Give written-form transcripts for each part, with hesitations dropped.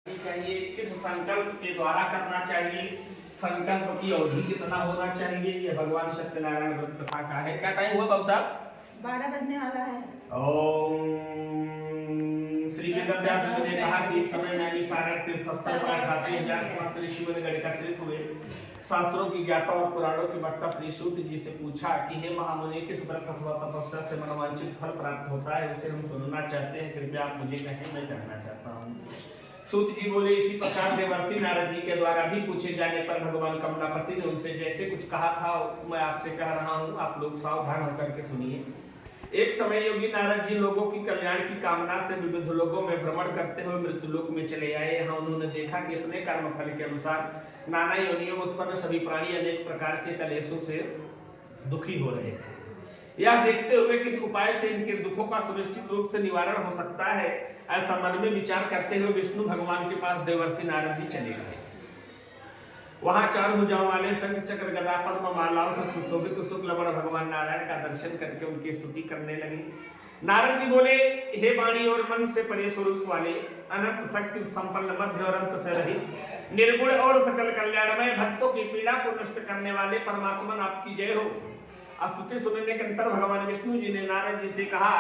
चाहिए, किस संकल्प के द्वारा करना चाहिए, संकल्प की अवधि कितना होना चाहिए। ये भगवान सत्यनारायण व्रत कथा का है। क्या टाइम हुआ बाबू साहब? 12 बजने वाला है। ओम श्री वेदव्यास जी ने कहा कि एक समय में सारे तीर्थस्थल पर 88,000 समस्त ऋषियों ने एकत्रित हुए। शास्त्रों की ज्ञाता और पुराणों की वक्ता श्री सूत जी से पूछा कि हे महामुनि, किस व्रत अथवा तपस्या से मनोवांछित फल प्राप्त होता है, उसे हम सुनना चाहते हैं, कृपया आप मुझे कहें, मैं जानना चाहता हूँ। सूत जी बोले, इसी प्रकार देवर्षि नारद जी के द्वारा भी पूछे जाने पर भगवान कमलापति ने उनसे जैसे कुछ कहा था मैं आपसे कह रहा हूँ, आप लोग सावधान होकर के सुनिए। एक समय योगी नारद जी लोगों की कल्याण की कामना से विविध लोगों में भ्रमण करते हुए मृत्यु लोक में चले आए। यहाँ उन्होंने देखा कि अपने कर्म फल के अनुसार नाना योनियों में उत्पन्न सभी प्राणी अनेक प्रकार के कलेशों से दुखी हो रहे थे। यह देखते हुए किस उपाय से इनके दुखों का सुनिश्चित रूप से निवारण हो सकता है, ऐसा मन में विचार करते हुए विष्णु भगवान के पास देवर्षि नारद जी चले गए। वहां चार भुजाओं वाले शंख चक्र गदा पद्म मालाओं से सुशोभित शुक्लवर्ण भगवान नारायण का दर्शन करके उनकी स्तुति करने लगे। नारद जी बोले, हे वाणी और मन से परे स्वरूप वाले, अनंत शक्ति संपन्न, मध्य और अंत से रहित, निर्गुण और सकल कल्याणमय, भक्तों की पीड़ा को नष्ट करने वाले परमात्मा, आपकी जय हो। स्तुति सुनने के अंतर भगवान विष्णु जी ने नारद जी से कहा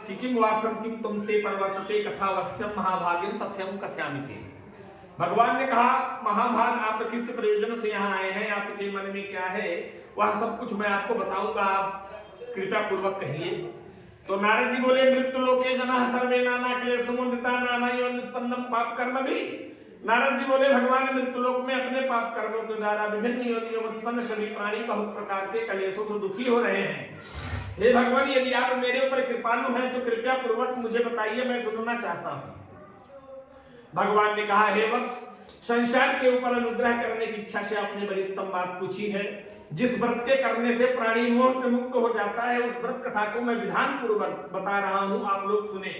कि किम वार्थम किम तुम ते परवर्तते कथावस्यम महाभागिन तथ्यम कथयामि ते। भगवान ने कहा, महाभाग, आप किस प्रयोजन से यहाँ आए हैं, आपके मन में क्या है, वह सब कुछ मैं आपको बताऊंगा, आप कृपा पूर्वक कहिए। तो नारद जी बोले, मृत्यु लोके जनः सर्वे नाना क्लेशमुदिता नाना योनित्पन्नम पाप कर्म भी। नारद जी बोले, भगवान मृत्यु लोक में अपने पाप कर्मों के द्वारा विभिन्न योनियों में उत्पन्न सभी प्राणी बहुत प्रकार के कलेशों से दुखी हो रहे हैं। हे भगवान, यदि आप मेरे ऊपर कृपालु हैं तो कृपया पूर्वक मुझे बताइए, मैं सुनना चाहता हूँ। भगवान ने कहा, हे वत्स, संसार के ऊपर अनुग्रह करने की इच्छा से आपने बड़ी उत्तम बात पूछी है। जिस व्रत के करने से प्राणी मोह से मुक्त हो जाता है, उस व्रत कथा को मैं विधान पूर्वक बता रहा हूँ, आप लोग सुने।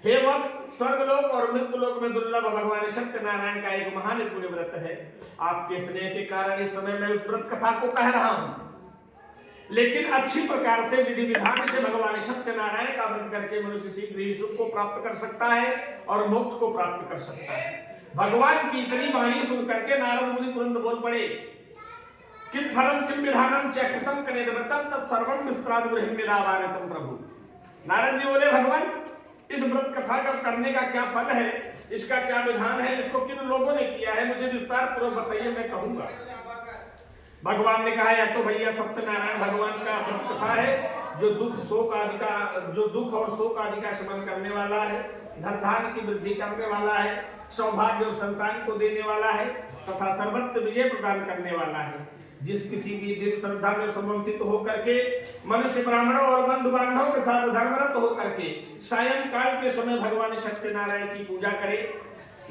हे वत्स, स्वर्गलोक और मृत्युलोक में दुर्लभ भगवान सत्यनारायण का एक महान पुण्य व्रत है। आपके स्नेह के कारण इस समय मैं उस व्रत कथा को कह रहा हूँ, लेकिन अच्छी प्रकार से विधि विधान से भगवान सत्यनारायण का व्रत करके मनुष्य शीघ्र ही सुख को प्राप्त कर सकता है और मोक्ष को प्राप्त कर सकता है। भगवान की इतनी वाणी सुन करके नारद मुनि तुरंत बोल पड़े, किम फलम किम विधानम च कृतं कनेदव्रतं तत्सर्वं विस्ताराद बृहन्निदावारितं प्रभु। नारद जी बोले, भगवान, इस व्रत कथा का करने का क्या फल है, इसका क्या विधान है, इसको किन लोगों ने किया है, मुझे विस्तार पूर्वक बताइए, मैं कहूंगा। भगवान ने कहा, यह तो भैया सत्यनारायण भगवान का व्रत कथा है, जो दुख और शोक आदि का शमन करने वाला है, धन धान्य की वृद्धि करने वाला है, सौभाग्य और संतान को देने वाला है तथा सर्वत्र विजय प्रदान करने वाला है। जिस किसी भी दिन श्रद्धा में समर्पित होकर के मनुष्य ब्राह्मणों और बंधु बांधवों के साथ धर्मरत होकर के सायंकाल के समय भगवान सत्यनारायण की पूजा करे,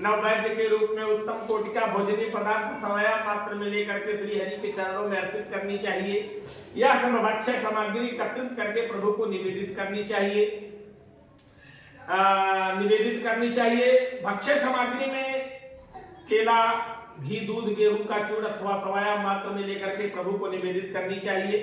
नववैद्य के रूप में उत्तम कोटि का भोजनीय पदार्थ सवया मात्र में लेकर के श्री हरि के चरणों में अर्पित करनी चाहिए। यह सब भक्ष्य सामग्री एकत्रित करके प्रभु को निवेदित करनी चाहिए। भक्ष्य सामग्री में केला, घी, दूध, गेहूं का चूर्ण अथवा सवाया मात्र में लेकर के प्रभु को निवेदित करनी चाहिए।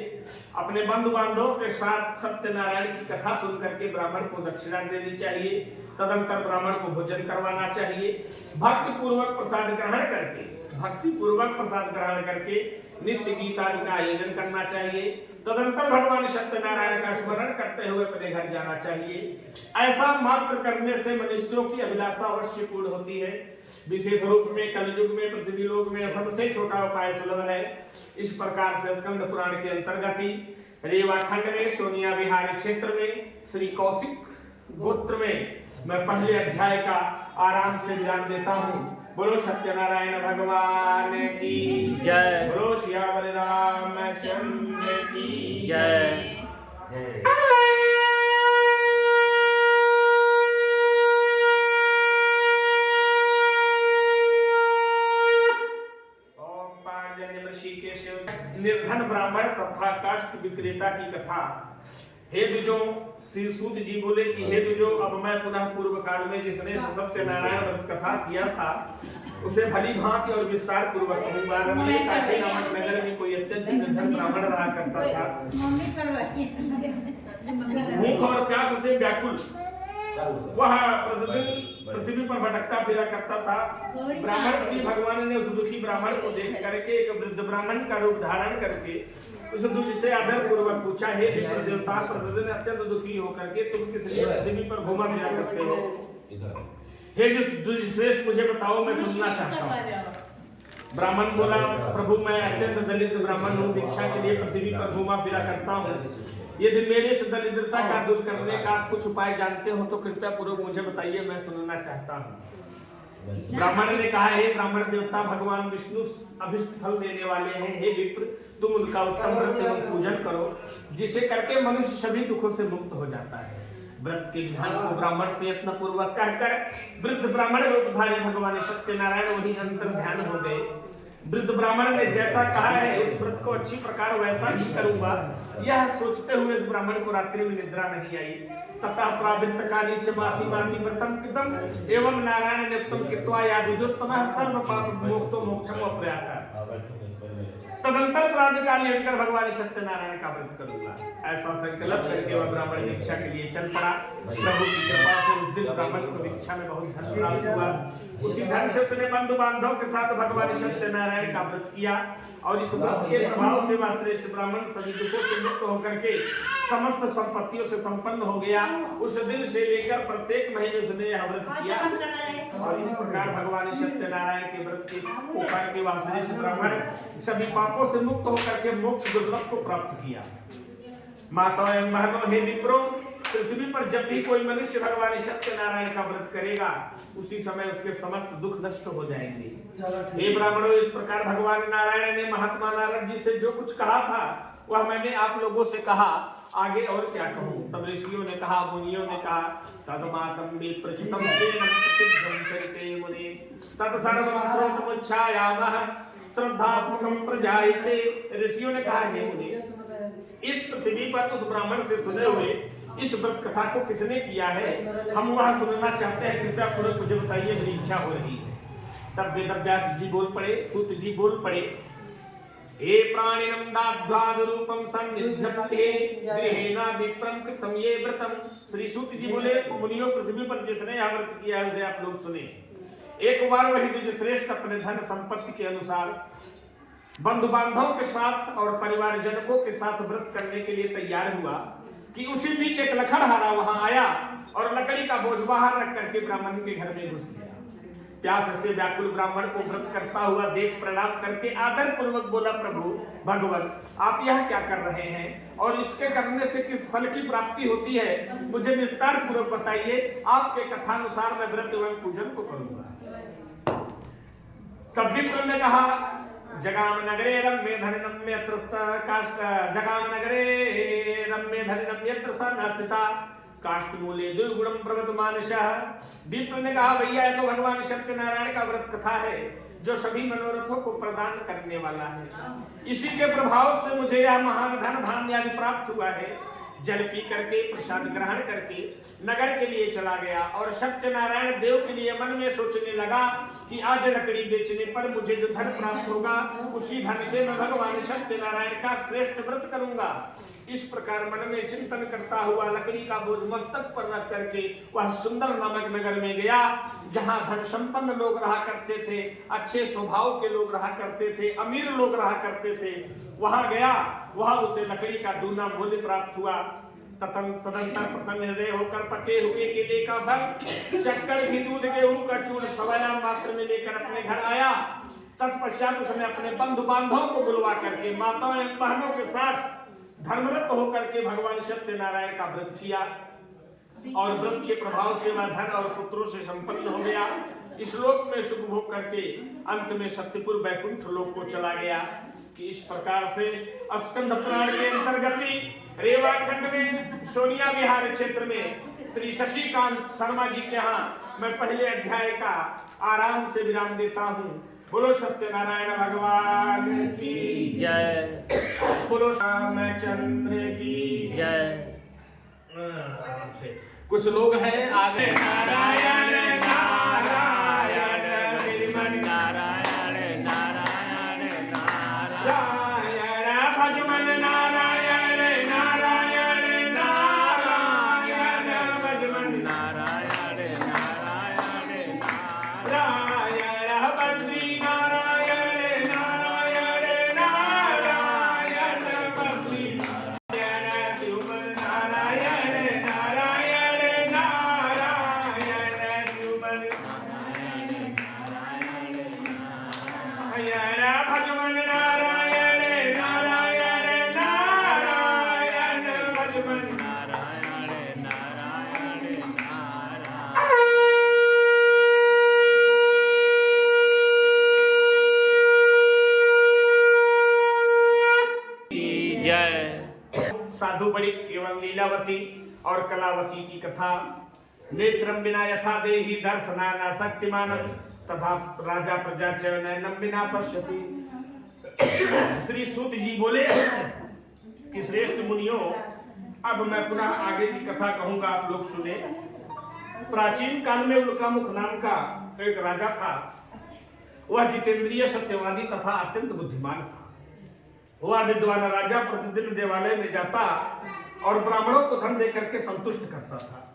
अपने बंधु बांधवों के साथ सत्यनारायण की कथा सुन करके ब्राह्मण को दक्षिणा देनी चाहिए। तदंतर ब्राह्मण को भोजन करवाना चाहिए। भक्ति पूर्वक प्रसाद ग्रहण करके नित्य गीत आदि का आयोजन करना चाहिए। तदंतर भगवान सत्यनारायण का स्मरण करते हुए अपने घर जाना चाहिए। ऐसा मात्र करने से मनुष्यों की अभिलाषा अवश्य पूर्ण होती है। विशेष रूप में कलयुग में पृथ्वी लोक में सबसे छोटा उपाय सुलभ है। इस प्रकार से स्कंद पुराण के अंतर्गत रेवा खंड में सोनिया विहार क्षेत्र में श्री कौशिक गोत्र में मैं पहले अध्याय का आराम से ध्यान देता हूँ। बोलो सत्यनारायण भगवान की जय, बोलो सियावर रामचंद्र की जय। निर्धन ब्राह्मण तथा काष्ठ विक्रेता की कथा। हे दुजो, श्री सूत जी बोले कि हे दुजो, अब मैं पुनः पूर्व काल में जिसने सत्यनारायण व्रत कथा किया था उसे भली भांति और विस्तार पूर्वक कहूंगा। काशी नामक नगर में कोई अत्यंत निर्धन ब्राह्मण रहा करता था। भूख और प्यास से व्याकुल वह प्रतिदिन पृथ्वी पर भटकता फिरा करता था। ब्राह्मण की भगवान ने उस दुखी ब्राह्मण को देख करके एक वृद्ध ब्राह्मण का रूप धारण करके उस दुख से आदर पूर्वक पूछा, हे विप्र देवता, प्रतिदिन अत्यंत दुखी होकर के तुम किस लिए पृथ्वी पर घूमा फिरा करते हो? हे जो श्रेष्ठ, मुझे बताओ, मैं सुनना चाहता हूँ। ब्राह्मण बोला, प्रभु मैं अत्यंत दलित ब्राह्मण हूँ, भिक्षा के लिए पृथ्वी पर घूमा फिरा करता हूँ। यदि मेरे इस दरिद्रता का दूर करने का आप कुछ उपाय जानते हो तो कृपया पूर्वक मुझे बताइए, मैं सुनना चाहता हूँ। ब्राह्मण ने कहा, हे ब्राह्मण देवता, भगवान विष्णु अभिष्ट फल देने वाले हैं। हे विप्र, तुम उनका उत्तम व्रत एवं पूजन करो, जिसे करके मनुष्य सभी दुखों से मुक्त हो जाता है। व्रत के विधान को ब्राह्मण से यत्न पूर्वक कहकर वृद्ध ब्राह्मण रूपधारी भगवान सत्यनारायण वहीं अंतर ध्यान हो गए। वृद्ध ब्राह्मण ने जैसा कहा है उस व्रत को अच्छी प्रकार वैसा ही करूंगा, यह सोचते हुए इस ब्राह्मण को रात्रि में निद्रा नहीं आई। ततः प्रावृत्त काली च मासी मासी व्रतम कृतम एवं नारायण ने उत्तम कृत्वा यादुजोत्तमः सर्व पाप मोक्तो मोक्षम अप्रयाता। तदंतर प्रातःकाल लेकर भगवान सत्यनारायण का व्रत करूंगा, ऐसा संकल्प करके वह ब्राह्मण भिक्षा के लिए चल पड़ा। प्रभु की कृपा से उस दिन ब्राह्मण को भिक्षा में बहुत धन प्राप्त हुआ। उसी धन से उसने बंधु बांधव के साथ भगवान सत्यनारायण का व्रत किया और इस व्रत के प्रभाव से वह श्रेष्ठ ब्राह्मण सभी दुखों से मुक्त होकर के समस्त संपत्तियों से संपन्न हो गया। उस दिन से लेकर प्रत्येक महीने उसने यह व्रत किया और इस प्रकार भगवान सत्यनारायण के व्रत के उपाय के वह श्रेष्ठ ब्राह्मण सभी पापों से मुक्त होकर के मोक्ष दुर्लभ को प्राप्त किया। माताओं एवं बहनों, हे विप्रो, पृथ्वी पर जब भी कोई मनुष्य भगवान सत्यनारायण का व्रत करेगा उसी समय उसके समस्त दुख नष्ट हो जाएंगे। हे ब्राह्मणों, इस प्रकार भगवान नारायण ने महात्मा नारद जी से जो कुछ कहा था वह मैंने आप लोगों से कहा, आगे और क्या कहूं। तब ऋषियों ने कहा, मुनियों ने कहा, तदमातम मे प्रचितम तेन प्रसिद्धं चरिते मुने तत्सर्वं श्रोतुमुच्छायामः श्रद्धात्मकं प्रजायते। ऋषियों ने कहा, हे मुनि, इस पृथ्वी पर उस ब्राह्मण से सुने हुए इस व्रत कथा को किसने किया है, हम वह सुनना चाहते हैं, कृपया पूर्वक मुझे बताइए, मेरी इच्छा हो रही है। तब वेदव्यास जी बोल पड़े, सूत जी बोल पड़े, हे प्राणिनं दाध्वाद रूपम सन्निध्यन्ते गृहेना विप्रम कृतम ये व्रतम। श्री सूत जी बोले, मुनियों, पृथ्वी पर जिसने यह व्रत किया है उसे आप लोग सुने। एक बार वही द्विज श्रेष्ठ अपने धन संपत्ति के अनुसार बंधु बांधवों के साथ और परिवार जनकों के साथ व्रत करने के लिए तैयार हुआ कि उसी बीच एक लकड़हारा वहां आया और लकड़ी का बोझ बाहर रख करके ब्राह्मण के घर में घुस गया। प्यास से व्याकुल ब्राह्मण को व्रत करता हुआ देख प्रणाम करके आदर पूर्वक बोला, प्रभु भगवान, आप यह क्या कर रहे हैं और इसके करने से किस फल की प्राप्ति होती है, मुझे विस्तार पूर्वक बताइए। आपके कथानुसार मैं व्रत एवं पूजन को करूंगा। तब विप्र ने कहा, जगाम नगरे रम्ये धनिनम यत्र काष्ठ जगाम नगरे रम्ये धनिनम यत्र स्थिता काष्ठमूले दुर्गुणम प्रगत मानसः। विप्र ने कहा, भैया ये तो भगवान सत्यनारायण का व्रत कथा है जो सभी मनोरथों को प्रदान करने वाला है। इसी के प्रभाव से मुझे यह महान धन धान्य आदि प्राप्त हुआ है। जल पी करके प्रसाद ग्रहण करके नगर के लिए चला गया और सत्यनारायण देव के लिए मन में सोचने लगा कि आज लकड़ी बेचने पर मुझे जो धन प्राप्त होगा उसी धन से मैं भगवान सत्यनारायण का श्रेष्ठ व्रत करूंगा। इस प्रकार मन में चिंतन करता हुआ लकड़ी का बोझ मस्तक पर रख करके वह सुंदर नामक नगर में गया, जहां धन संपन्न लोग रहा करते थे, अच्छे स्वभाव के लोग रहा करते थे, अमीर लोग रहा करते थे। वहां गया, वहां उसे लकड़ी का दूना मूल्य प्राप्त हुआ। तदंतर प्रसन्न हृदय होकर पके हुए केले का फल, शक्कर भी दूध गेहूं का चूर्ण सवाया मात्र में लेकर अपने घर आया। तत्पश्चात उसने अपने बंधु बांधवों को बुलवा करके माताओं एवं बहनों के साथ धर्मरत होकर के भगवान सत्यनारायण का व्रत किया और व्रत के प्रभाव से वह धन और पुत्रों से संपन्न हो गया। इस लोक में सुख भोग करके अंत में सत्यपुर वैकुंठ लोक को चला गया। कि इस प्रकार से स्कंद पुराण के अंतर्गति रेवा खंड में सोनिया विहार क्षेत्र में श्री शशिकांत शर्मा जी के यहाँ मैं पहले अध्याय का आराम से विराम देता हूँ। बोलो सत्यनारायण भगवान की जय, बोलो रामचंद्र की जय। कुछ लोग हैं आगे नारायण नारायण निर्मल नारायण नारायण नारायण भजमन नारायण नारायण नारायण भजमन नारायण नारायण भजमन नारायण नारायण नारायण भजमन नारायण नारायण नारायण। जय। साधु बड़ी एवं लीलावती और कलावती की कथा। नेत्रम बिना यथा देहि दर्शना शक्तिमान तथा राजा प्रजा चयनम बिना पश्यति। श्री सूत जी बोले कि श्रेष्ठ मुनियों, अब मैं पुनः आगे की कथा कहूंगा, आप लोग सुने। प्राचीन काल में उल्कामुख नाम का एक राजा था। वह जितेंद्रिय, सत्यवादी तथा अत्यंत बुद्धिमान था। वह विद्वान राजा प्रतिदिन देवालय में जाता और ब्राह्मणों को धन देकर के संतुष्ट करता था।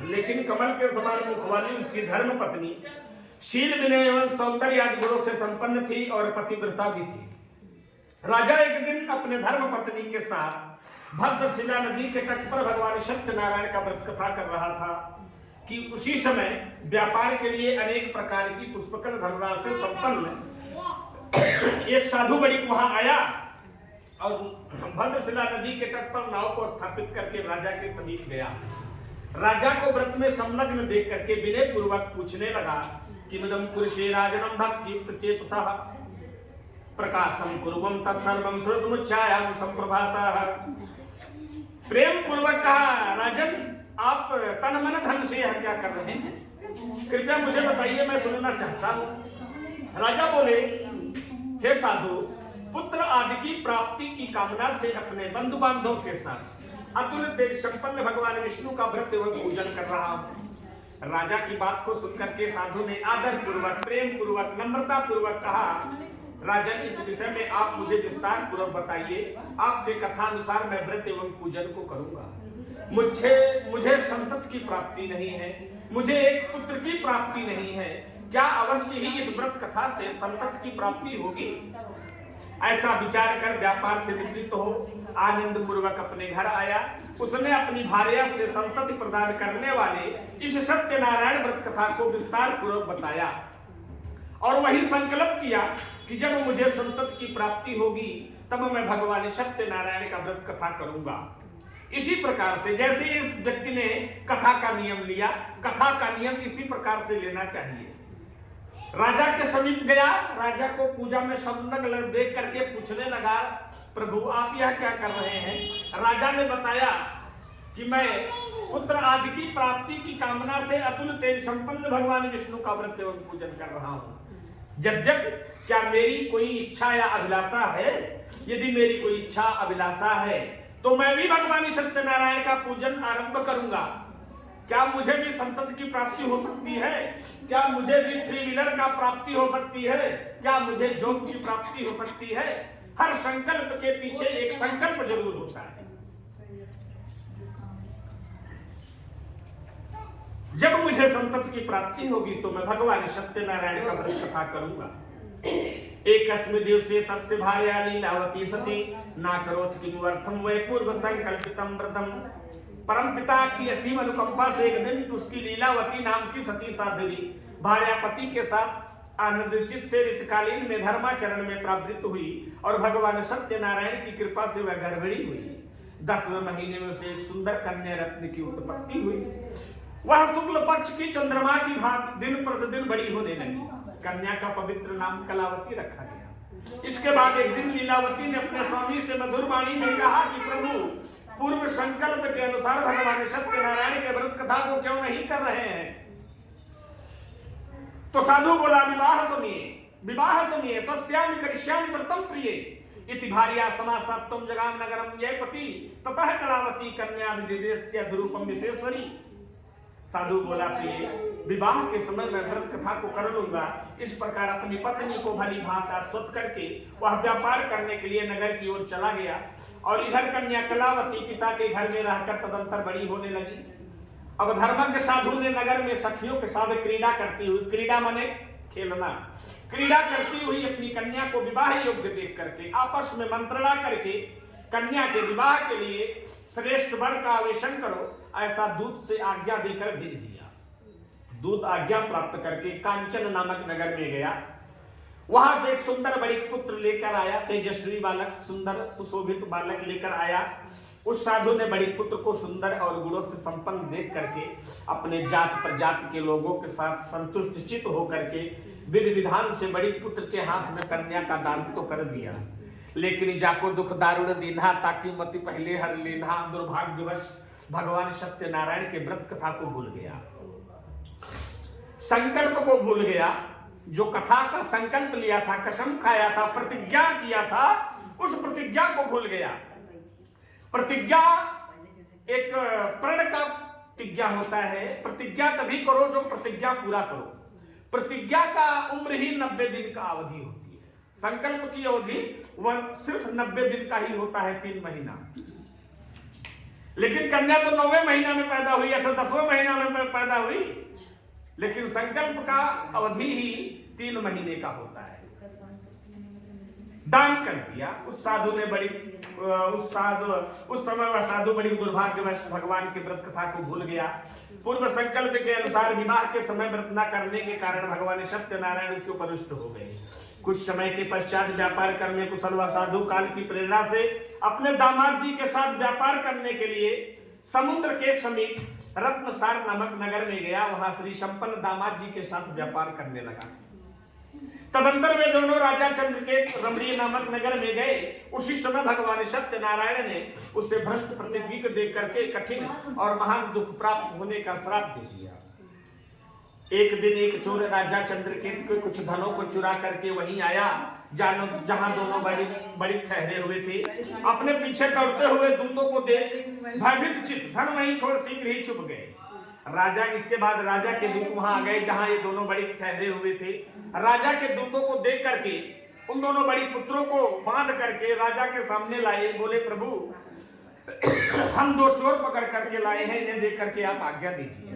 लेकिन कमल के समान मुख वाली उसकी धर्म पत्नी शील, विनय एवं सौंदर्य आदि गुणों से संपन्न थी और पतिव्रता भी थी। राजा एक दिन अपने धर्म पत्नी के साथ भद्रशिला नदी के तट पर भगवान सत्यनारायण का व्रत कथा कर रहा था कि उसी समय व्यापार के लिए अनेक प्रकार की पुष्पकल धनराशि से संपन्न एक साधु बड़ी वहां आया और भद्रशिला नदी के तट पर नाव को स्थापित करके राजा के समीप गया। राजा को व्रत में संलग्न देख करके विनय पूर्वक पूछने लगा कि मदम कुरुषे राजनम भक्ति चेतसः प्रकाशम कुर्वम तत्सर्वम श्रुतमुच्चायाम संप्रभातः। प्रेम पूर्वक कहा, राजन आप तन मन धन से यह क्या कर रहे हैं? कृपया मुझे बताइए, मैं सुनना चाहता हूं। राजा बोले, हे साधु, पुत्र आदि की प्राप्ति की कामना से अपने बंधु बांधवों के साथ अतुल तेज संपन्न भगवान विष्णु का व्रत एवं पूजन कर रहा हूं। राजा की बात को सुनकर के साधु ने आदर पूर्वक, प्रेम पूर्वक, नम्रता पूर्वक कहा, राजन इस विषय में आप मुझे विस्तार पूर्वक बताइए। आपके कथानुसार मैं व्रत एवं पूजन को करूंगा। मुझे संतत की प्राप्ति नहीं है, मुझे एक पुत्र की प्राप्ति नहीं है। क्या अवश्य ही इस व्रत कथा से संतत की प्राप्ति होगी? ऐसा विचार कर व्यापार से निवृत्त हो आनंद पूर्वक अपने घर आया। उसने अपनी भार्या से संतति प्रदान करने वाले इस सत्यनारायण व्रत कथा को विस्तार पूर्वक बताया और वही संकल्प किया कि जब मुझे संतति की प्राप्ति होगी तब मैं भगवान सत्यनारायण का व्रत कथा करूंगा। इसी प्रकार से जैसे इस व्यक्ति ने कथा का नियम लिया, कथा का नियम इसी प्रकार से लेना चाहिए। राजा के समीप गया, राजा को पूजा में संलग्न देख करके पूछने लगा, प्रभु आप यह क्या कर रहे हैं? राजा ने बताया कि मैं पुत्र आदि की प्राप्ति की कामना से अतुल तेज संपन्न भगवान विष्णु का व्रत एवं पूजन कर रहा हूं। यद्यपि क्या मेरी कोई इच्छा या अभिलाषा है? यदि मेरी कोई इच्छा अभिलाषा है तो मैं भी भगवान सत्यनारायण का पूजन आरंभ करूंगा। क्या मुझे भी संतति की प्राप्ति हो सकती है? क्या मुझे भी थ्री व्हीलर का प्राप्ति हो सकती है? क्या मुझे जॉब की प्राप्ति हो सकती है? हर संकल्प के पीछे एक संकल्प जरूर होता है। जब मुझे संतति की प्राप्ति होगी तो मैं भगवान सत्यनारायण का व्रत कथा करूंगा। एकस्मिन् दिवसे तस्य भार्या लीलावती सती नाकरोत् किमर्थं वै पूर्व संकल्पितं व्रतम्। परमपिता की असीम अनुकंपा से एक दिन उसकी लीलावती नाम की सती साध्वी भार्या पति के साथ आनंदचित से ऋतुकालीन में धर्माचरण में प्रवृत्त हुई और भगवान सत्यनारायण की कृपा से वह गर्भिणी हुई। 10वें महीने में उसे एक सुंदर कन्या रत्न की उत्पत्ति हुई। वह शुक्ल पक्ष की चंद्रमा की भांति दिन प्रतिदिन बड़ी होने लगी। कन्या का पवित्र नाम कलावती रखा गया। इसके बाद एक दिन लीलावती ने अपने स्वामी से मधुर वाणी में कहा कि प्रभु, पूर्व संकल्प के अनुसार भगवान सत्यनारायण के व्रत कथा को क्यों नहीं कर रहे हैं? तो साधु बोला, विवाह सुनिए तस्यामि करिष्यामि व्रतं प्रिये इति भार्या समासात्तम जगाम नगरम ये पति ततः कलावती कन्या विदित्य रूपम विशेश्वरी। साधु बोला, प्रिय, विवाह के समय मैं व्रत कथा को कर लूंगा। इस प्रकार अपनी पत्नी को भली भांति आश्वस्त करके वह व्यापार करने के लिए नगर की ओर चला गया और इधर कन्या कलावती पिता के घर में रहकर तदंतर बड़ी होने लगी। अब धर्मज्ञ साधु ने नगर में सखियों के साथ क्रीड़ा करती हुई, क्रीड़ा माने खेलना, क्रीड़ा करती हुई अपनी कन्या को विवाह योग्य देख करके आपस में मंत्रणा करके कन्या के विवाह के लिए श्रेष्ठ वर का आवेशन करो ऐसा दूत से आज्ञा देकर भेज दिया। दूत आज्ञा प्राप्त करके कांचन नामक नगर में गया। वहां से एक सुंदर बड़ी पुत्र लेकर आया, तेजस्वी बालक, सुंदर सुशोभित बालक लेकर आया। उस साधु ने बड़ी पुत्र को सुंदर और गुणों से संपन्न देख करके अपने जात प्रजाति के लोगों के साथ संतुष्ट चित्त होकर के विधि विधान से बड़ी पुत्र के हाथ में कन्या का दान तो कर दिया, लेकिन जाको दुख दारुण दीन्हा ताकि मति पहले हर लेना। दुर्भाग्यवश भगवान सत्यनारायण के व्रत कथा को भूल गया, संकल्प को भूल गया। जो कथा का संकल्प लिया था, कसम खाया था, प्रतिज्ञा किया था, उस प्रतिज्ञा को भूल गया। प्रतिज्ञा एक प्रण का प्रतिज्ञा होता है। प्रतिज्ञा तभी करो जो प्रतिज्ञा पूरा करो। प्रतिज्ञा का उम्र ही 90 दिन का अवधि होती है। संकल्प की अवधि वह सिर्फ 90 दिन का ही होता है, 3 महीना। लेकिन कन्या तो 9वें महीना में पैदा हुई, 10वें महीना में पैदा हुई, लेकिन संकल्प का अवधि ही 3 महीने का होता है। दान कर दिया। उस साधु ने बड़ी उस समय वह साधु बड़ी दुर्भाग्यवश भगवान की व्रत कथा को भूल गया। पूर्व संकल्प के अनुसार विवाह के समय व्रत न करने के कारण भगवान सत्यनारायण उसके ऊपर रुष्ट हो गए। कुछ समय के पश्चात व्यापार करने कुशल वह साधु काल की प्रेरणा से अपने दामाद जी के साथ व्यापार करने के लिए समुद्र के समीप रत्नसार नामक नगर में गया। वहां श्री संपन्न दामाद जी के साथ व्यापार करने लगा। तदंतर वे दोनों राजा चंद्रकेत रमणीय नामक नगर में गए। उसी समय भगवान सत्यनारायण ने उसे भ्रष्ट प्रतिज्ञा को देख करके कठिन और महान दुख प्राप्त होने का श्राप दे दिया। एक दिन एक चोर राजा चंद्रकेत के कुछ धनों को चुरा करके वहीं आया जहां दोनों बड़ी ठहरे हुए थे। अपने पीछे दौड़ते हुए दूतों को देख भयभीत चित्त धन वहीं छोड़ शीघ्र ही छुप गए। राजा इसके बाद राजा के दूत वहां आ गए जहां ये दोनों बड़ी ठहरे हुए थे। राजा के दूतों को देख करके उन दोनों बड़ी पुत्रों को बांध करके राजा के सामने लाए। बोले, प्रभु हम 2 चोर पकड़ करके लाए हैं, इन्हें देख करके आप आज्ञा दीजिए।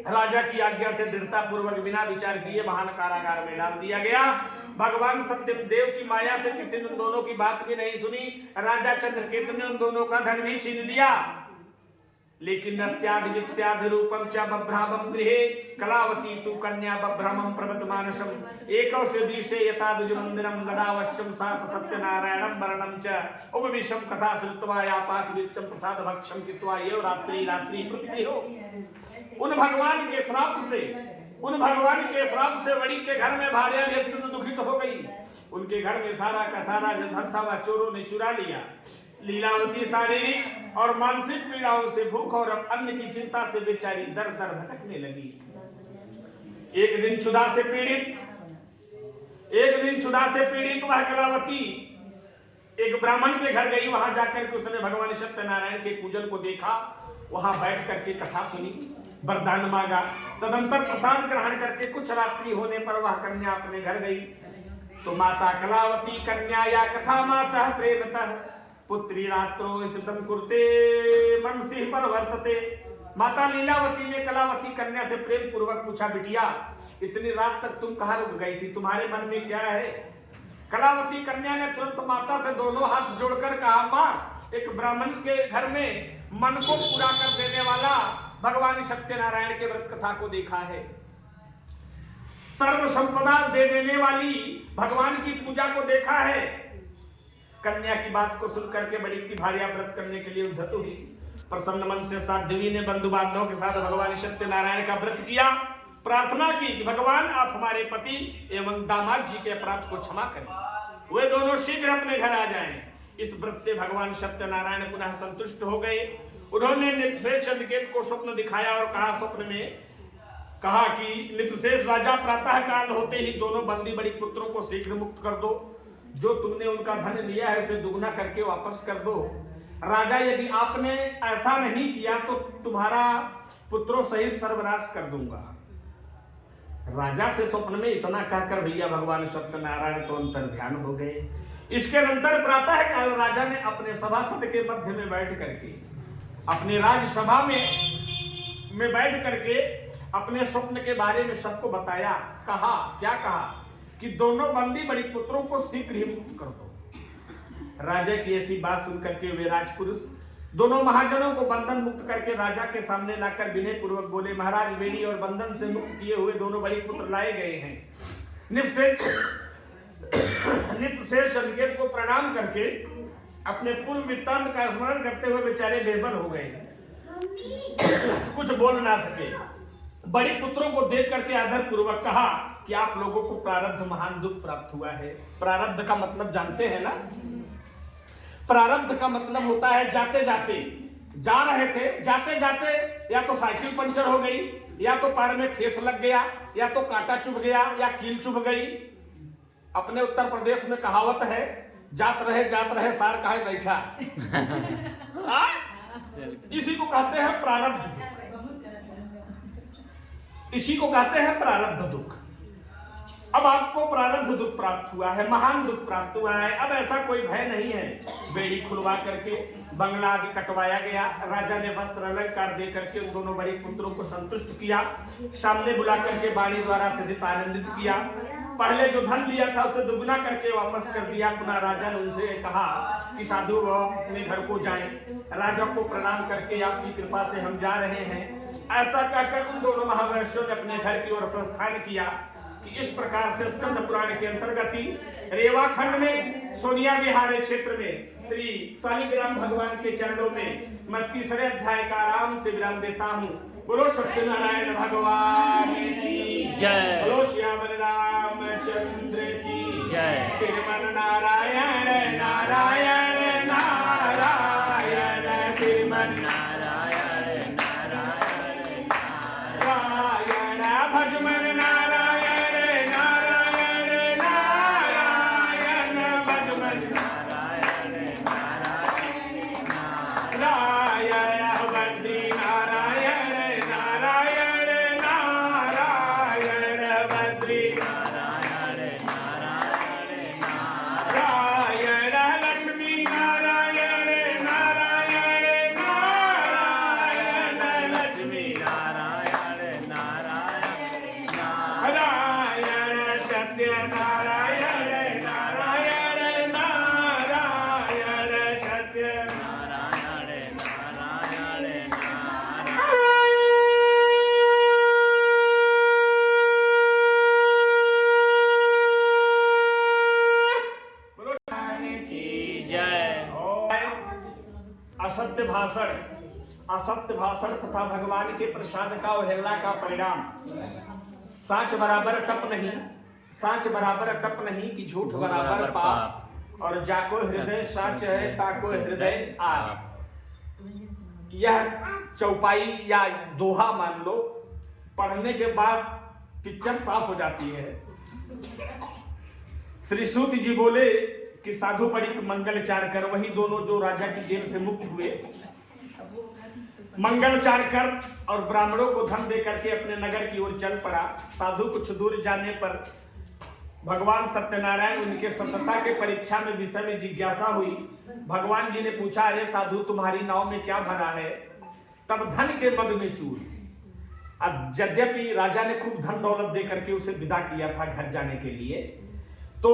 राजा की आज्ञा से दृढ़ता पूर्वक बिना विचार किए महान कारागार में डाल दिया गया। भगवान सत्यदेव की माया से किसी ने उन दोनों की बात भी नहीं सुनी। राजा चंद्रकेतु ने उन दोनों का धन भी छीन लिया। लेकिन नत्यादि वित्यादि रूपम च बभ्रामं गृहे कलावती तु कन्या बभ्रामं प्रवर्तमानसम् एकौषधि से यतादुज मंदिरम गदावश्यम सात सत्यनारायणं वरणं च उपविशम कथा श्रुत्वा यापाक वित्तम प्रसाद भक्षम कित्वा यो रात्रि रात्रि पृथ्वी हो। उन भगवान के श्राप से बड़ी के घर में भार्या भी अत्यंत दुखित हो गई। उनके घर में सारा का सारा जो धन था चोरों ने चुरा लिया। लीलावती शारीरिक और मानसिक पीड़ाओं से, भूख और अन्न की चिंता से बेचारी दर दर भटकने लगी। एक दिन क्षुधा से पीड़ित वह कलावती एक ब्राह्मण के घर गई। वहां जाकर के उसने भगवान सत्यनारायण के पूजन को देखा। वहां बैठ करके कथा सुनी, वरदान मांगा। तदंतर प्रसाद ग्रहण करके कुछ रात्रि होने पर वह कन्या अपने घर गई। तो माता कलावती कन्या या कथा मासः प्रेमतः पुत्री रात्रो सुतम कुर्ते मनसि परवर्तते। माता लीलावती ने कलावती कन्या से प्रेम पूर्वक पूछा, बिटिया इतनी रात तक तुम कहाँ रुक गई थी, तुम्हारे मन में क्या है? कलावती कन्या ने तुरंत माता से दोनों हाथ जोड़कर कहा, माँ एक ब्राह्मण के घर में मन को पूरा कर देने वाला भगवान सत्यनारायण के व्रत कथा को देखा है। सर्व संपदा दे देने वाली भगवान की पूजा को देखा है। कन्या की बात को सुन करके बड़ी की भार्या व्रत करने के लिए उद्धत हुई। प्रसन्न मन से साध्वी ने बंधु बांधवों के साथ भगवान सत्यनारायण का व्रत किया। प्रार्थना की कि भगवान आप हमारे पति एवं दामाद जी के अपराध को क्षमा करें, वे दोनों शीघ्र अपने घर आ जाएं। इस व्रत से भगवान सत्यनारायण पुनः संतुष्ट हो गए। उन्होंने नृपशेष चंद्रकेतु को स्वप्न दिखाया और कहा, स्वप्न में कहा कि नृपशेष राजा प्रातः काल होते ही दोनों बंदी बड़ी पुत्रों को शीघ्र मुक्त कर दो। जो तुमने उनका धन लिया है उसे दुगना करके वापस कर दो। राजा यदि आपने ऐसा नहीं किया तो तुम्हारा पुत्रों सहित सर्वनाश कर दूंगा। राजा से स्वप्न में इतना कहकर भैया भगवान सत्यनारायण तो अंतर ध्यान हो गए। इसके अनंतर प्रातः काल राजा ने अपने सभासद के मध्य में बैठ करके अपने राज्यसभा में बैठ करके अपने स्वप्न के बारे में सबको बताया। कहा, क्या कहा कि दोनों बंदी बड़ी पुत्रों को शीघ्र ही मुक्त कर दो। राजा की ऐसी बात सुनकर के वे राजपुरुष दोनों महाजनों को बंधन मुक्त करके राजा के सामने लाकर विनय पूर्वक बोले, महाराज बेड़ी और बंधन से मुक्त किए हुए दोनों बड़ी पुत्र लाए गए हैं। नित्य से संकेत को प्रणाम करके अपने पूर्व वृत्तांत का स्मरण करते हुए बेचारे बेबल हो गए, कुछ बोल ना सके। बड़े पुत्रों को देख करके आदर पूर्वक कहा कि आप लोगों को प्रारब्ध महान दुख प्राप्त हुआ है। प्रारब्ध का मतलब जानते हैं ना? प्रारब्ध का मतलब होता है जाते जाते, जा रहे थे, जाते जाते या तो साइकिल पंचर हो गई, या तो पैर में ठेस लग गया, या तो कांटा चुभ गया, या कील चुभ गई। अपने उत्तर प्रदेश में कहावत है, जात रहे सार काहे बैठा। इसी को कहते हैं प्रारब्ध दुख, इसी को कहते हैं प्रारब्ध दुख। अब आपको प्रारब्ध दुख प्राप्त हुआ है, महान दुख प्राप्त हुआ है। अब ऐसा कोई भय नहीं है। बेड़ी खुलवा करके बंगला आगे कटवाया गया। राजा ने वस्त्र अलंकार दे करके उन दोनों बड़े पुत्रों को संतुष्ट किया। सामने बुला करके वाणी द्वारा अत्यधिक आनंदित किया। पहले जो धन लिया था उसे दुगना करके वापस कर दिया। पुनः राजा ने उनसे कहा कि साधु अपने घर को जाएं। राजा को प्रणाम करके आपकी कृपा से हम जा रहे हैं। ऐसा कहकर उन दोनों महावर्षों ने अपने घर की ओर प्रस्थान किया। कि इस प्रकार से स्कंद पुराण के अंतर्गत ही रेवा खंड में सोनिया विहार क्षेत्र में श्री शालिग्राम भगवान के चरणों में मैं तीसरे अध्याय का आराम से विराम देता हूँ। बोलो सत्यनारायण भगवान की जय, बोलो श्याम रामचंद्र की जय। श्रीमन नारायण नारायण नारायण श्रीमन नारायण नारायण नारायण भजमन नारायण नारायण नारायण भजमन नारायण नारायण नारायण बद्री नारायण नारायण नारायण बद्री नारायण नारायण नारायण लक्ष्मी नारायण नारायण नारायण लक्ष्मी नारायण नारायण नारायण सत्य नारायण नारायण नारायण सत्य नारायण नारायण की जय। असत्य भाषण तथा भगवान के प्रसाद का अवहेलना का परिणाम। साच बराबर टप नहीं, साच बराबर टप नहीं कि झूठ बराबर पाप। और जाको हृदय साच है ताको हृदय आप। यह चौपाई या दोहा मान लो, पढ़ने के बाद पिक्चर साफ हो जाती है। श्री सूत जी बोले कि साधु बड़ी मंगलचार कर। वही दोनों जो राजा की जेल से मुक्त हुए, मंगलचार कर और ब्राह्मणों को धन दे करके अपने नगर की ओर चल पड़ा। साधु कुछ दूर जाने पर भगवान सत्यनारायण उनके सतता के परीक्षा में विषय में जिज्ञासा हुई। भगवान जी ने पूछा, अरे साधु तुम्हारी नाव में क्या भरा है? तब धन के मद में चूर। अब यद्यपि राजा ने खूब धन दौलत दे करके उसे विदा किया था घर जाने के लिए, तो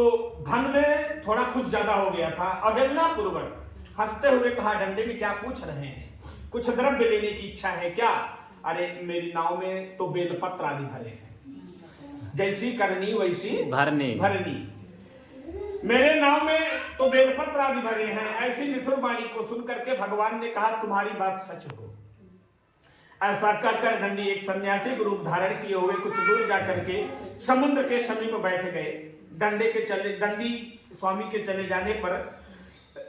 धन में थोड़ा कुछ ज्यादा हो गया था। अवहेलना पूर्वक हंसते हुए कहा, डंडे में क्या पूछ रहे हैं? कुछ द्रव्य लेने की इच्छा है क्या? अरे मेरी नाव में तो बेलपत्र आदि भरे हैं, जैसी करनी वैसी भरनी भरनी। मेरे नाव में तो बेलपत्र आदि भरे हैं। ऐसी निठुर वाणी को सुन करके भगवान ने कहा, तुम्हारी बात सच हो। ऐसा कहकर डंडी एक सन्यासी को रूप धारण किए हुए कुछ दूर जाकर के समुद्र के समीप बैठ गए। डंडी स्वामी के चले जाने पर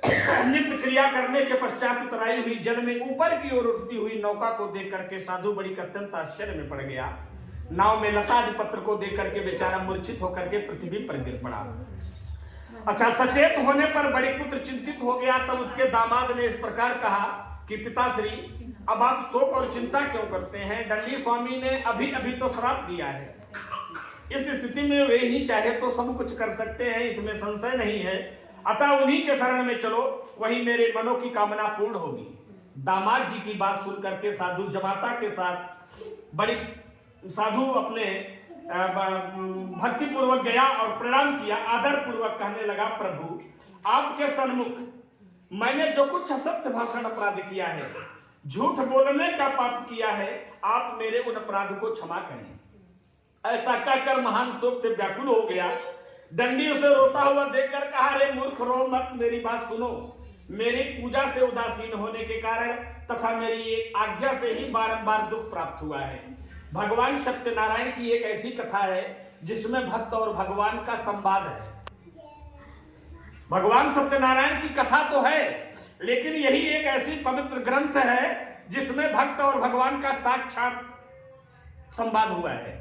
नित्य क्रिया करने के पश्चात उतराई हुई जल में ऊपर की ओर उठती हुई नौका को देख करके साधु बड़ी अत्यंत आश्चर्य में पड़ गया। नाव में लतादि पत्र को देख करके बेचारा मूर्छित होकर के पृथ्वी पर गिर पड़ा। अच्छा, सचेत होने पर बड़े पुत्र चिंतित हो गया। तब उसके दामाद ने इस प्रकार कहा कि पिताश्री, अब आप शोक और चिंता क्यों करते हैं? डंडी स्वामी ने अभी अभी तो श्राप दिया है। इस स्थिति में वे ही चाहे तो सब कुछ कर सकते हैं, इसमें संशय नहीं है। अतः उन्हीं के शरण में चलो, वही मेरे मनों की कामना पूर्ण होगी। दामाद जी की बात सुन करके साधु जमाता के साथ बड़ी साधु अपने भक्ति पूर्वक गया और प्रणाम किया। आदर पूर्वक कहने लगा, प्रभु आपके सन्मुख मैंने जो कुछ असत्य भाषण अपराध किया है, झूठ बोलने का पाप किया है, आप मेरे उन अपराध को क्षमा करें। ऐसा कहकर महान शोक से व्याकुल हो गया। दंडी उसे रोता हुआ देखकर कहा, अरे मूर्ख रो मत, मेरी बात सुनो। मेरी पूजा से उदासीन होने के कारण तथा मेरी एक आज्ञा से ही बारंबार दुख प्राप्त हुआ है। भगवान सत्यनारायण की एक ऐसी कथा है जिसमें भक्त और भगवान का संवाद है। भगवान सत्यनारायण की कथा तो है, लेकिन यही एक ऐसी पवित्र ग्रंथ है जिसमें भक्त और भगवान का साक्षात संवाद हुआ है।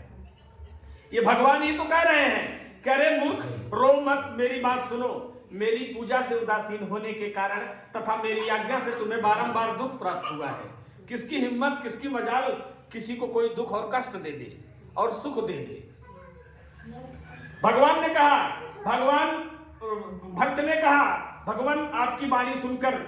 ये भगवान ही तो कह रहे हैं, कह रहे मूर्ख रो मत, मेरी बात सुनो। मेरी पूजा से उदासीन होने के कारण तथा मेरी आज्ञा से तुम्हें बारंबार दुख प्राप्त हुआ है। किसकी हिम्मत, किसकी मजाल किसी को कोई दुख और कष्ट दे दे और सुख दे दे। भगवान ने कहा, भक्त ने कहा, भगवान आपकी वाणी सुनकर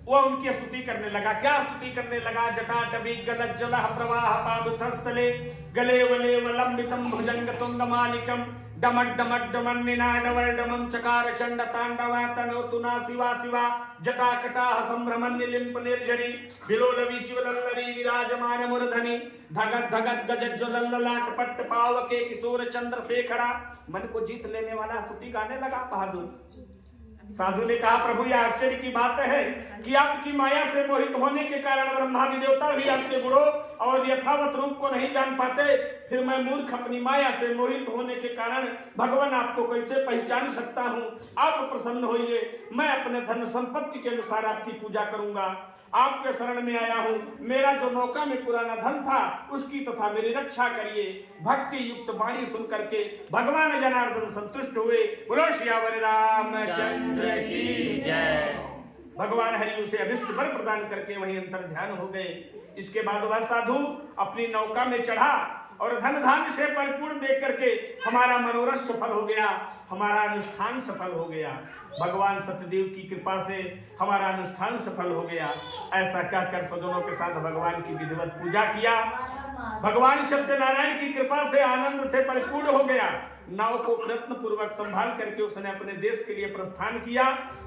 वह उनकी स्तुति करने लगा। क्या स्तुति करने लगा? जटाटवी गलत जलः प्रवाह पावथस्थले गले वले वलंबितम भुजंग तुंगमालिकम डमट डमट डमन निनादवल्डमं चकार चंड तांडवा तनोतुना शिवा शिवा जटा कटाह संभ्रमण निलिंप निर्जरी विलोलवी चिवलल्लरी विराजमान मूर्धनि धगत धगत गजत ज्वलल्ललाट पट्ट पावके किशोर चंद्रशेखरा। मन को जीत लेने वाला स्तुति गाने लगा बहादुर। साधु ने कहा, प्रभु यह आश्चर्य की बात है कि आपकी माया से मोहित होने के कारण ब्रह्मादि देवता भी आपके गुणों और यथावत रूप को नहीं जान पाते, फिर मैं मूर्ख अपनी माया से मोहित होने के कारण भगवान आपको कैसे पहचान सकता हूँ। आप प्रसन्न होइए, मैं अपने धन संपत्ति के अनुसार आपकी पूजा करूंगा। आपके शरण में आया हूँ, मेरा जो नौका में पुराना धन था उसकी तथा मेरी रक्षा करिए। भक्ति युक्त वाणी सुन करके भगवान जनार्दन संतुष्ट हुए। बोलो श्यावर रामचंद्र की जय। भगवान हरि उसे अभिष्ट वर प्रदान करके वहीं अंतर ध्यान हो गए। इसके बाद वह साधु अपनी नौका में चढ़ा और धन धान से परिपूर्ण देख करके हमारा मनोरथ सफल हो गया, हमारा अनुष्ठान सफल हो गया। भगवान सत्यदेव की कृपा से हमारा अनुष्ठान सफल हो गया। ऐसा कहकर सज्जनों के साथ भगवान की विधिवत पूजा किया। भगवान सत्यनारायण की कृपा से आनंद से परिपूर्ण हो गया। नाव को प्रयत्न पूर्वक संभाल करके उसने अपने देश के लिए प्रस्थान किया।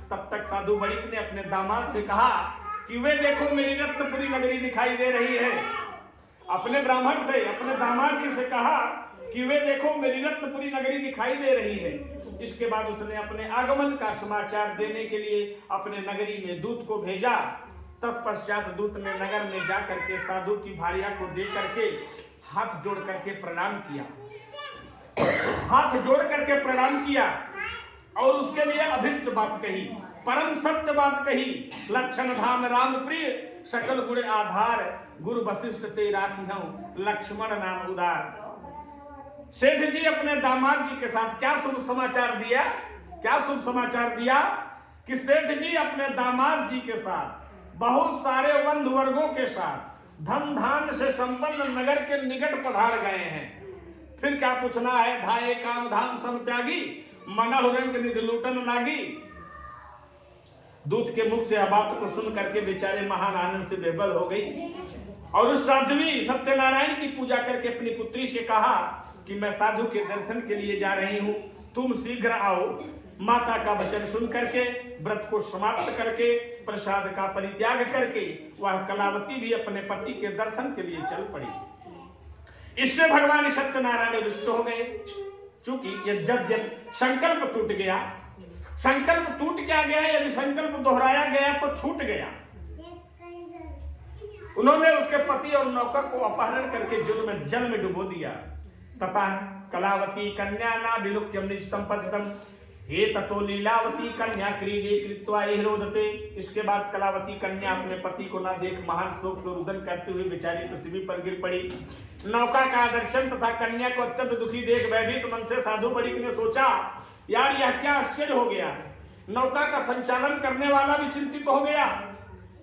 तब तक साधु बड़िक ने अपने दामाद से कहा कि वे देखो मेरी रत्नपुरी नगरी दिखाई दे रही है। अपने ब्राह्मण से, अपने दामाद जी से कहा कि वे देखो मेरी रत्नपुरी नगरी दिखाई दे रही है। इसके बाद उसने अपने आगमन का समाचार देने के लिए अपने नगरी में दूत को भेजा। तत्पश्चात दूत ने नगर में जा करके साधु की भार्या को देख करके हाथ जोड़ करके प्रणाम किया, हाथ जोड़ करके प्रणाम किया और उसके लिए अभिष्ट बात कही, परम सत्य बात कही। लक्षण धाम राम प्रिय सकल गुण आधार, गुरु वशिष्ठ ते राखी हूं लक्ष्मण नाम उदार। सेठ जी अपने दामाद जी के साथ क्या शुभ समाचार दिया, क्या शुभ समाचार दिया कि सेठ जी अपने दामाद जी के साथ बहुत सारे बंधु वर्गों के साथ धन धान से संपन्न नगर के निकट पधार गए हैं। फिर क्या पूछना है, धाये काम धाम सब त्यागी मनहु रंग निधि लूटन लागी। दूत के मुख से यह बात को सुन करके बेचारे महान आनंद से बेबल हो गई और उस साध्वी सत्यनारायण की पूजा करके अपनी पुत्री से कहा कि मैं साधु के दर्शन के लिए जा रही हूँ, तुम शीघ्र आओ। माता का वचन सुन करके व्रत को समाप्त करके प्रसाद का परित्याग करके वह कलावती भी अपने पति के दर्शन के लिए चल पड़ी। इससे भगवान सत्यनारायण रुष्ट हो गए। चूंकि यद्यप संकल्प टूट गया, संकल्प टूट क्या गया, यदि संकल्प दोहराया गया तो छूट गया। उन्होंने उसके पति और नौकर को अपहरण करके जल में डुबो दिया। तथा कलावती कन्या ना विलुप्यम निस्तंपतितम हे ततो लीलावती कन्या क्रीडे कृत्वा रोदते। इसके बाद कलावती कन्या अपने पति को ना देख महान शोक से रुदन करते हुए बेचारी पृथ्वी पर गिर पड़ी। नौका का दर्शन तथा कन्या को अत्यंत दुखी देख भयभीत मन से साधु बड़िक ने सोचा, यार यह क्या आश्चर्य हो गया। नौका का संचालन करने वाला भी चिंतित हो गया।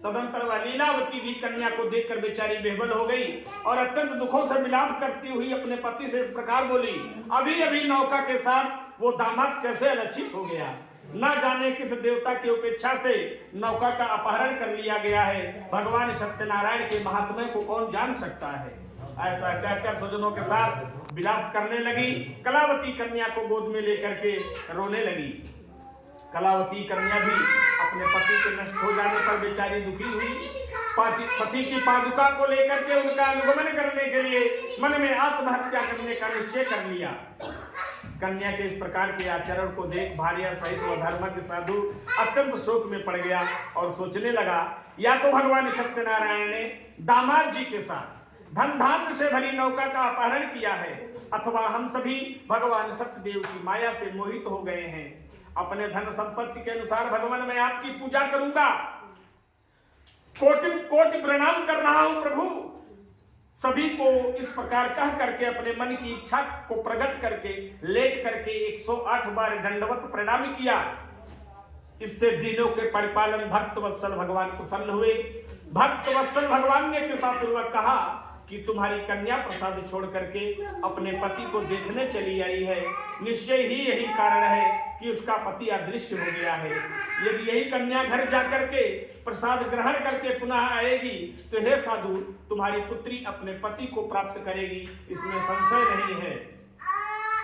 तदंतर वह लीलावती भी कन्या को देखकर बेचारी बेहबल हो गई और अत्यंत दुखों से मिलाप करती हुई अपने पति से इस प्रकार बोली, अभी अभी नौका के साथ वो दामाद कैसे अलक्षित हो गया। न जाने किस देवता की उपेक्षा से नौका का अपहरण कर लिया गया है। भगवान सत्यनारायण के महात्म्य को कौन जान सकता है। ऐसा कहकर स्वजनों के साथ विलाप करने लगी। कलावती कन्या को गोद में लेकर के रोने लगी। कलावती कन्या भी अपने पति के नष्ट हो जाने पर बेचारी दुखी हुई। पति की पादुका को लेकर के उनका अनुगमन करने के लिए मन में आत्महत्या करने का निश्चय कर लिया। कन्या के इस प्रकार के आचरण को देख भार्या सहित वह धर्मज्ञ साधु अत्यंत शोक में पड़ गया और सोचने लगा, या तो भगवान सत्यनारायण ने दामाद जी के साथ धन धान्य से भरी नौका का अपहरण किया है, अथवा हम सभी भगवान सत्यदेव की माया से मोहित हो गए हैं। अपने धन संपत्ति के अनुसार भगवान मैं आपकी पूजा करूंगा, कोटि कोटि प्रणाम कर रहा हूं प्रभु। सभी को इस प्रकार कह करके अपने मन की इच्छा को प्रकट करके लेट करके 108 बार दंडवत प्रणाम किया। इससे दिनों के परिपालन भक्त वत्सल भगवान प्रसन्न हुए। भक्त वत्सल भगवान ने कृपा पूर्वक कहा कि तुम्हारी कन्या प्रसाद छोड़ करके अपने पति को देखने चली आई है, निश्चय ही यही कारण है कि उसका पति अदृश्य हो गया है। यदि यही कन्या घर जाकर के प्रसाद ग्रहण करके पुनः आएगी तो हे साधु तुम्हारी पुत्री अपने पति को प्राप्त करेगी, इसमें संशय नहीं है।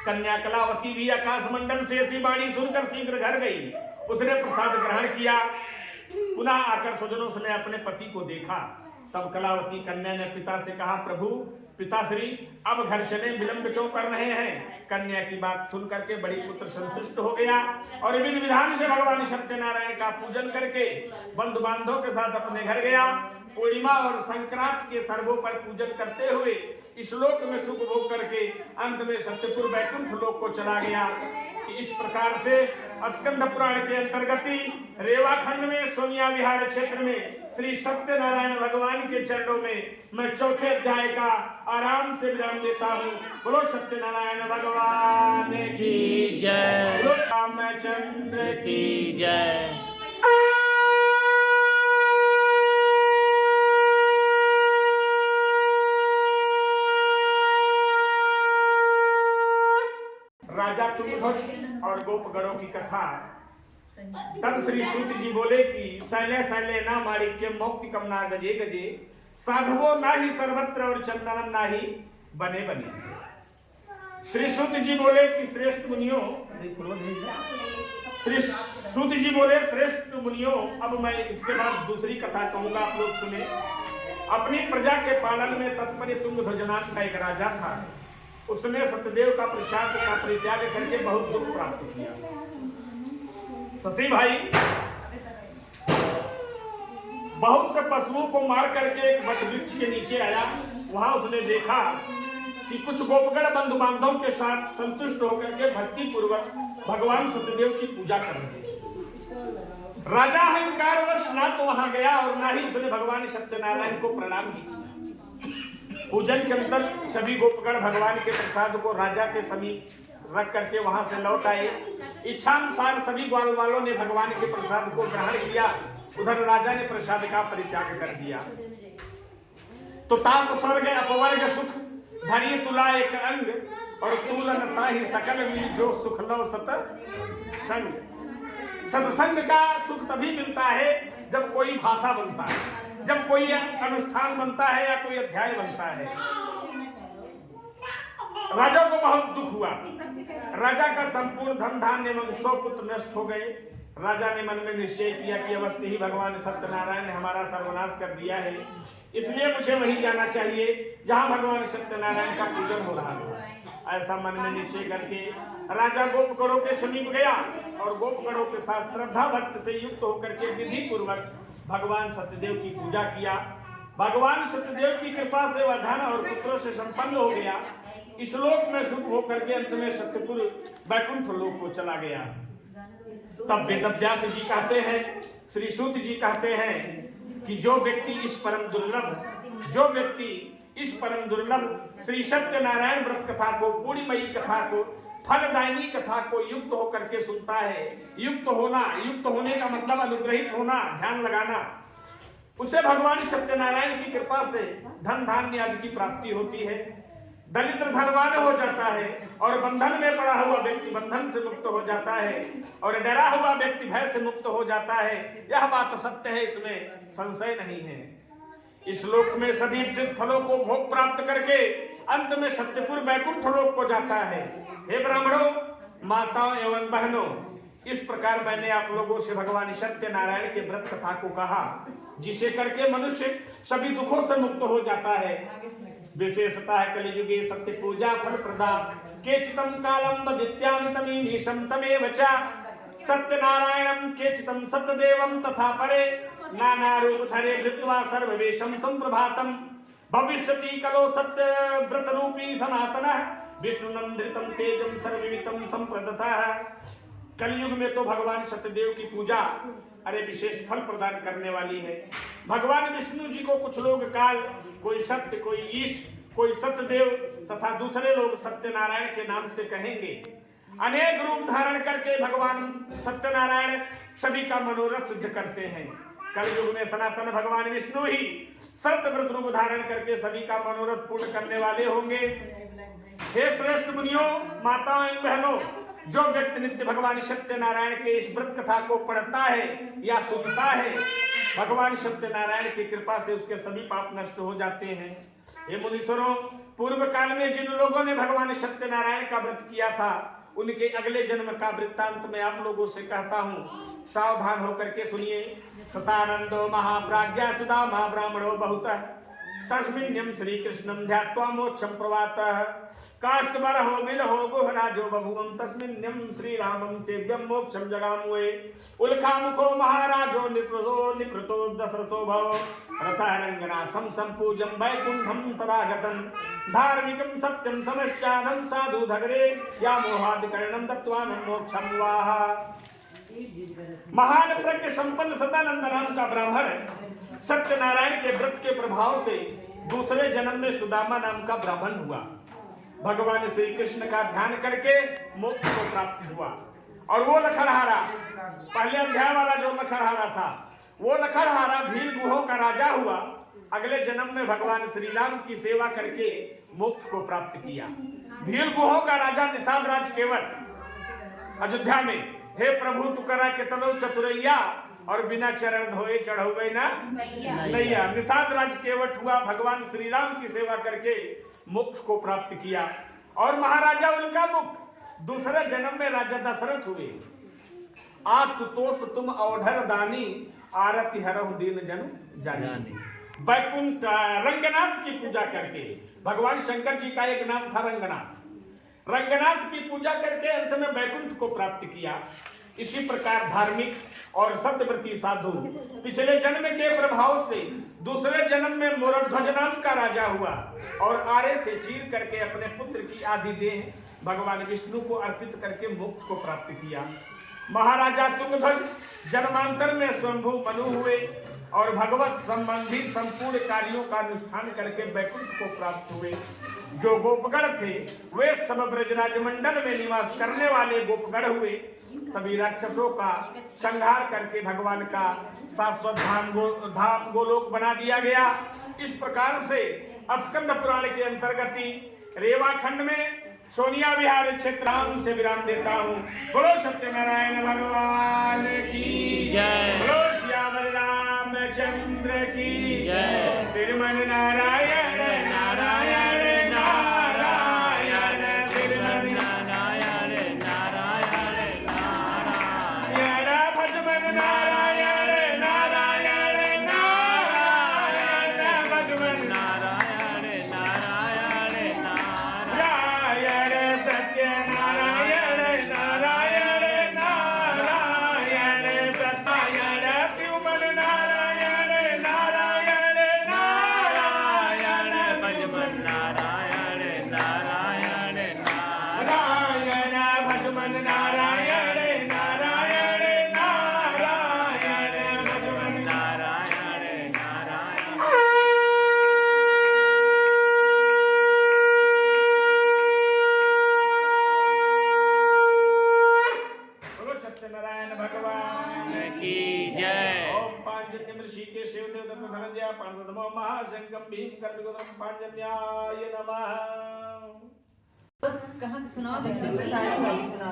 कन्या कलावती भी आकाश मंडल से ऐसी वाणी सुनकर शीघ्र घर गई। उसने प्रसाद ग्रहण किया, पुनः आकर स्वजनों से अपने पति को देखा। तब कलावती कन्या ने पिता से कहा, प्रभु पिताश्री अब घर चले, विलंब क्यों कर रहे हैं। कन्या की बात सुन करके बड़ी पुत्र संतुष्ट हो गया और विधि विधान से भगवान सत्यनारायण का पूजन करके बंधु बांधवों के साथ अपने घर गया। पूर्णिमा और संक्रांत के सर्वों पर पूजन करते हुए इस लोक में सुख भोग करके अंत में सत्यपुर वैकुंठ लोक को चला गया। इस प्रकार से स्कंद पुराण के अंतर्गति रेवा खंड में सोनिया विहार क्षेत्र में श्री सत्यनारायण भगवान के चरणों में मैं चौथे अध्याय का आराम से विराम देता हूँ। बोलो सत्यनारायण भगवान की जय, बोलो रामचंद्र की जय। राजा तुंगध्वज और गोपगणों की कथा। तब श्री सूत जी बोले कि शैले शैले ना माणिक्य मौक्तिकम ना गजे गजे, साधवो ना ही सर्वत्र और चंदनम ना ही बने बने। श्री सूत जी बोले कि श्रेष्ठ मुनियों, श्री सूत जी बोले श्रेष्ठ मुनियों, अब मैं इसके बाद दूसरी कथा कहूंगा, आप लोग सुने। अपनी प्रजा के पालन में तत्पर तुंगध्वज नाम का एक राजा था। उसने सत्यदेव का प्रसाद का परित्याग करके बहुत दुख प्राप्त किया। शशि भाई बहुत से पशुओं को मार करके एक वट वृक्ष के नीचे आया। वहां उसने देखा कि कुछ गोपगण बंधु बांधवों के साथ संतुष्ट होकर के भक्ति पूर्वक भगवान सत्यदेव की पूजा कर रहे। राजा अहंकारवश ना तो वहां गया और ना ही उसने भगवान सत्यनारायण को प्रणाम किया। पूजन के अंतर सभी गोपगण भगवान के प्रसाद को राजा के समीप रख करके वहां से लौट आए। इच्छानुसार सभी ग्वाल वालों ने भगवान के प्रसाद को ग्रहण किया। उधर राजा ने प्रसाद का परित्याग कर दिया। तो तात स्वर्ग अपवर्ग सुख धरी तुला एक अंग, और तुलन ताहि सकल मिल जो सुख लो सत संग। सत्संग का सुख तभी मिलता है जब कोई भाषा बनता है, जब कोई अनुष्ठान बनता है या कोई अध्याय बनता है। राजा को बहुत दुख हुआ। राजा का संपूर्ण धन धान्य एवं 100 पुत्र नष्ट हो गए। राजा ने मन में निश्चय किया कि अवश्य ही भगवान सत्यनारायण ने हमारा सर्वनाश कर दिया है, इसलिए मुझे वहीं जाना चाहिए जहां भगवान सत्यनारायण का पूजन हो रहा था। ऐसा मन में निश्चय करके राजा गोपगणों के समीप गया और गोपगणों के साथ श्रद्धा भक्ति से युक्त होकर के विधि पूर्वक भगवान सत्यदेव की पूजा किया। भगवान सत्यदेव की कृपा से वह धन और पुत्रों से संपन्न हो गया। इस लोक में सुख होकर के अंत में सत्यपुर वैकुंठ लोक को चला गया। तब वेदव्यास जी कहते हैं, श्री सूत जी कहते हैं कि जो व्यक्ति इस परम दुर्लभ श्री सत्यनारायण व्रत कथा को, पूर्णिमयी कथा को, फलदायिनी कथा को युक्त होकर के सुनता है। युक्त होने का मतलब अनुग्रहित होना, ध्यान लगाना। उसे भगवान सत्यनारायण की कृपा से धन धान्य आदि की प्राप्ति होती है। दरिद्र धनवान हो जाता है और बंधन में पड़ा हुआ व्यक्ति बंधन से मुक्त हो जाता है और डरा हुआ व्यक्ति भय से मुक्त हो जाता है। यह बात सत्य है, इसमें संशय नहीं है। इस लोक में सभी सिद्ध फलों को भोग प्राप्त करके अंत में सत्यपुर वैकुंठ लोक को जाता है। हे ब्राह्मणों, माताओं एवं बहनों, इस प्रकार मैंने आप लोगों से भगवान सत्यनारायण के व्रत कथा को कहा, जिसे करके मनुष्य सभी दुखों से मुक्त हो जाता है। विशेषता है कलियुगे सत्य पूजा फल प्रदा केचितम कालम बदित्यामितमीशम तमेव च सत्यनारायणम केचितम सत्यदेवम तथा परे नाना रूप धरे धृत्वा सर्ववेशम संप्रभातम भविष्यति कलो सत्य व्रत रूपी सनातनः विष्णुनम धृतम तेजम सर्ववितम संप्रदतः। कलयुग में तो भगवान सत्यदेव की पूजा अरे विशेष फल प्रदान करने वाली है। भगवान विष्णु जी को कुछ लोग काल, कोई सत्य, कोई ईश, कोई सत्यदेव तथा दूसरे लोग सत्यनारायण के नाम से कहेंगे। अनेक रूप धारण करके भगवान सत्यनारायण सभी का मनोरथ सिद्ध करते हैं। कलयुग में सनातन भगवान विष्णु ही सत्यव्रत रूप धारण करके सभी का मनोरथ पूर्ण करने वाले होंगे। हे श्रेष्ठ मुनियों, माताओं एवं बहनों, जो व्यक्ति नित्य भगवान सत्यनारायण के इस व्रत कथा को पढ़ता है या सुनता है, भगवान सत्यनारायण की कृपा से उसके सभी पाप नष्ट हो जाते हैं। हे मुनीश्वरों, पूर्व काल में जिन लोगों ने भगवान सत्यनारायण का व्रत किया था, उनके अगले जन्म का वृत्तांत मैं आप लोगों से कहता हूँ, सावधान होकर के सुनिए। सतानंदो महाप्राज्ञा सुदामा ब्राह्मणो बहुतः तस्मिन्यम श्री कृष्णम ध्यात्वा मोक्षम प्रवातः काष्ठबरहो बिलहो गुहराजो बभुवं तस्मिन्यम श्री रामं सेव्यं मोक्षम जगामुवे उल्खामुखो महाराजो निपृतो दशरथो भव रथः रंगनाथं संपूजं वैकुंठं तदागतं धार्मिकं सत्यं समश्चादं साधु धगरे या मोहादिकरणं दत्त्वानं मोक्षं वाह। महान प्रज्ञ संपन्न सदानंद नाम का ब्राह्मण सत्यनारायण के व्रत के प्रभाव से दूसरे जन्म में सुदामा नाम का ब्राह्मण हुआ। भगवान श्री कृष्ण का ध्यान करके मोक्ष को प्राप्त हुआ। और वो लखड़हारा, पहले अध्याय वाला जो लखड़हारा था, वो लखड़हारा भील गुहों का राजा हुआ। अगले जन्म में भगवान श्री राम की सेवा करके मोक्ष को प्राप्त किया। भील गुहों का राजा निषाद राज केवट अयोध्या में, हे प्रभु तू करा के तनो चतुरैया और बिना चरण धोए चढ़ोगे ना नैया। निषाद राज केवट हुआ, भगवान श्री राम की सेवा करके मोक्ष को प्राप्त किया। और महाराजा उनका मुख दूसरे जन्म में राजा दशरथ हुए। आशुतोष तुम औढ़र दानी आरती हरहु दीन जन जानी। वैकुंठ रंगनाथ की पूजा करके, भगवान शंकर जी का एक नाम था रंगनाथ, रंगनाथ की पूजा करके अंत में वैकुंठ को प्राप्त किया। इसी प्रकार धार्मिक और सत्यव्रती साधु पिछले जन्म के प्रभाव से दूसरे जन्म में मोरध्वज नाम का राजा हुआ और आरे से चीर करके अपने पुत्र की आदि देह भगवान विष्णु को अर्पित करके मोक्ष को प्राप्त किया। महाराजा तुंगध्वज जन्मांतर में स्वयंभू मनु हुए और भगवत संबंधी संपूर्ण कार्यों का अनुष्ठान करके वैकुंठ को प्राप्त हुए। जो गोपगण थे वे सब ब्रजराज मंडल में निवास करने वाले गोपगण हुए। सभी राक्षसों का संहार करके भगवान का शाश्वत धाम गोलोक बना दिया गया। इस प्रकार से स्कंद पुराण के अंतर्गत रेवा खंड में सोनिया विहार क्षेत्र से विराम देता हूँ। बोलो सत्यनारायण भगवान की जय, बोलो श्यामल रामचंद्र की जय। श्रीमन नारायण नारायण नारायण, श्रीमन नारायण नारायण नारायण, भजमन नारायण नारायण नारायण, भजमन नारायण नारायण नारायण, सत्यनारायण नारायण नारायण, सत्यायण शिवमन नारायण नारायण नारायण, भजमन नारायण नारायण नारायण, भजमन नारायण नारायण नारायण, भजमन नारायण नारायण। बोलो सत्यनारायण भगवान की जय। ओम पांचजन्य ऋषि के शिव देव धनंजय पांचदमो महाशंकम भीम कर्मिकोदम पांचजन्याय नमः। कहाँ सुनाओ देखते सारी सुना